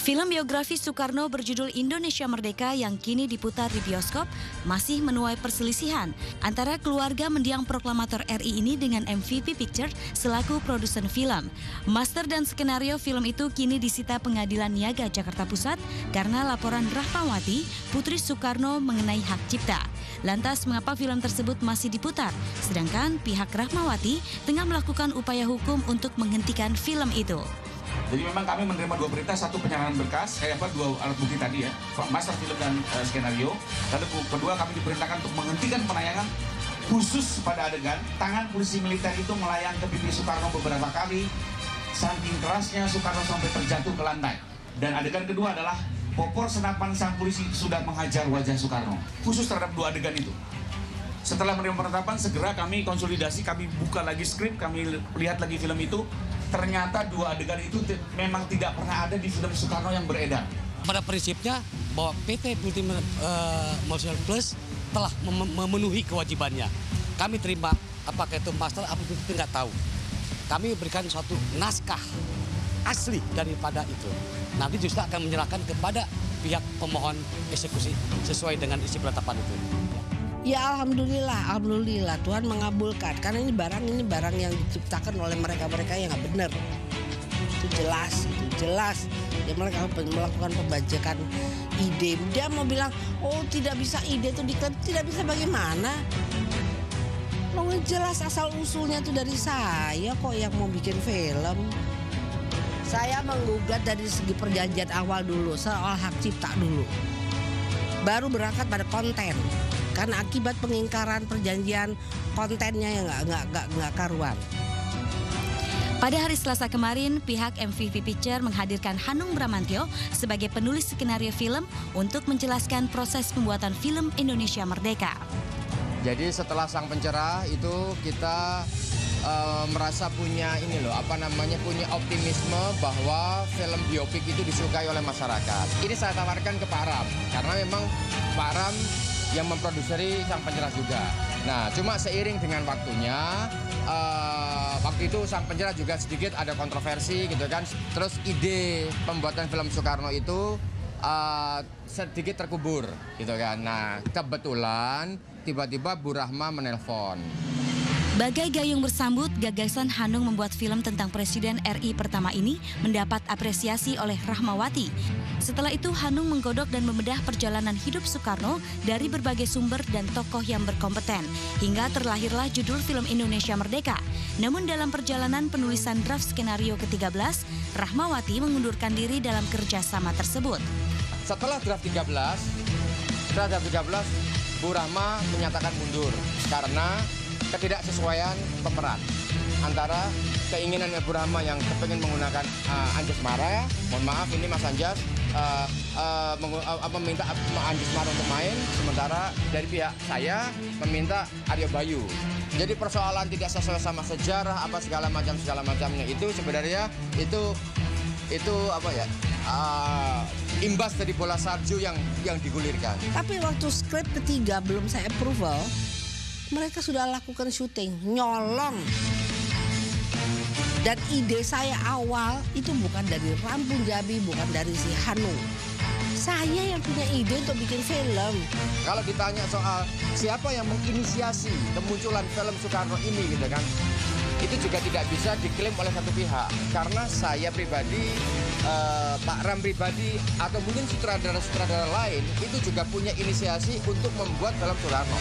Film biografi Soekarno berjudul Indonesia Merdeka yang kini diputar di bioskop masih menuai perselisihan antara keluarga mendiang proklamator RI ini dengan MVP Pictures selaku produsen film. Master dan skenario film itu kini disita Pengadilan Niaga Jakarta Pusat karena laporan Rahmawati, putri Soekarno mengenai hak cipta. Lantas mengapa film tersebut masih diputar? Sedangkan pihak Rahmawati tengah melakukan upaya hukum untuk menghentikan film itu. Jadi memang kami menerima dua berita, satu penyerahan berkas, dua alat bukti tadi ya, master film dan skenario. Lalu kedua kami diperintahkan untuk menghentikan penayangan khusus pada adegan tangan polisi militer itu melayang ke pipi Soekarno beberapa kali. Saking kerasnya Soekarno sampai terjatuh ke lantai. Dan adegan kedua adalah popor senapan sang polisi sudah menghajar wajah Soekarno. Khusus terhadap dua adegan itu. Setelah menerima penetapan, segera kami konsolidasi, kami buka lagi skrip, kami lihat lagi film itu. Ternyata dua adegan itu memang tidak pernah ada di film Soekarno yang beredar. Pada prinsipnya bahwa PT Multinational Plus telah memenuhi kewajibannya. Kami terima apakah itu master, apa itu tidak tahu. Kami berikan suatu naskah asli daripada itu. Nanti justru akan menyerahkan kepada pihak pemohon eksekusi sesuai dengan isi penetapan itu. Ya alhamdulillah Tuhan mengabulkan karena ini barang yang diciptakan oleh mereka yang nggak benar. Itu jelas. Dia mereka melakukan pembajakan ide. Dia mau bilang, oh tidak bisa ide itu diklaim, tidak bisa bagaimana? Lo jelas asal usulnya itu dari saya kok yang mau bikin film. Saya menggugat dari segi perjanjian awal dulu, soal hak cipta dulu. Baru berangkat pada konten. Karena akibat pengingkaran perjanjian kontennya yang nggak karuan. Pada hari Selasa kemarin, pihak MVP Pictures menghadirkan Hanung Bramantyo sebagai penulis skenario film untuk menjelaskan proses pembuatan film Indonesia Merdeka. Jadi setelah sang pencerah itu kita merasa punya punya optimisme bahwa film biopik itu disukai oleh masyarakat. Ini saya tawarkan ke Pak Ram karena memang Pak Ram yang memproduseri sang pencerah juga. Nah, cuma seiring dengan waktunya, waktu itu sang pencerah juga sedikit ada kontroversi gitu kan. Terus ide pembuatan film Soekarno itu sedikit terkubur gitu kan. Nah, kebetulan tiba-tiba Bu Rahma menelpon. Bagai gayung bersambut, gagasan Hanung membuat film tentang Presiden RI pertama ini mendapat apresiasi oleh Rahmawati. Setelah itu Hanung menggodok dan membedah perjalanan hidup Soekarno dari berbagai sumber dan tokoh yang berkompeten, hingga terlahirlah judul film Indonesia Merdeka. Namun dalam perjalanan penulisan draft skenario ke-13, Rahmawati mengundurkan diri dalam kerjasama tersebut. Setelah draft 13, Bu Rahma menyatakan mundur karena ketidaksesuaian pemeran antara keinginan Bu Rahma yang kepengen menggunakan Anjasmara Mara, mohon maaf ini Mas Anjas meminta Anjasmara Mara untuk main, sementara dari pihak saya meminta Aryo Bayu. Jadi persoalan tidak sesuai sama sejarah apa segala macamnya itu sebenarnya itu imbas dari bola salju yang digulirkan. Tapi waktu skrip ketiga belum saya approval, mereka sudah lakukan syuting, nyolong. Dan ide saya awal itu bukan dari Rampung Jabi, bukan dari si Hanung. Saya yang punya ide untuk bikin film. Kalau ditanya soal siapa yang menginisiasi kemunculan film Soekarno ini gitu kan, itu juga tidak bisa diklaim oleh satu pihak. Karena saya pribadi, Pak Ram pribadi, atau mungkin sutradara-sutradara lain itu juga punya inisiasi untuk membuat film Soekarno.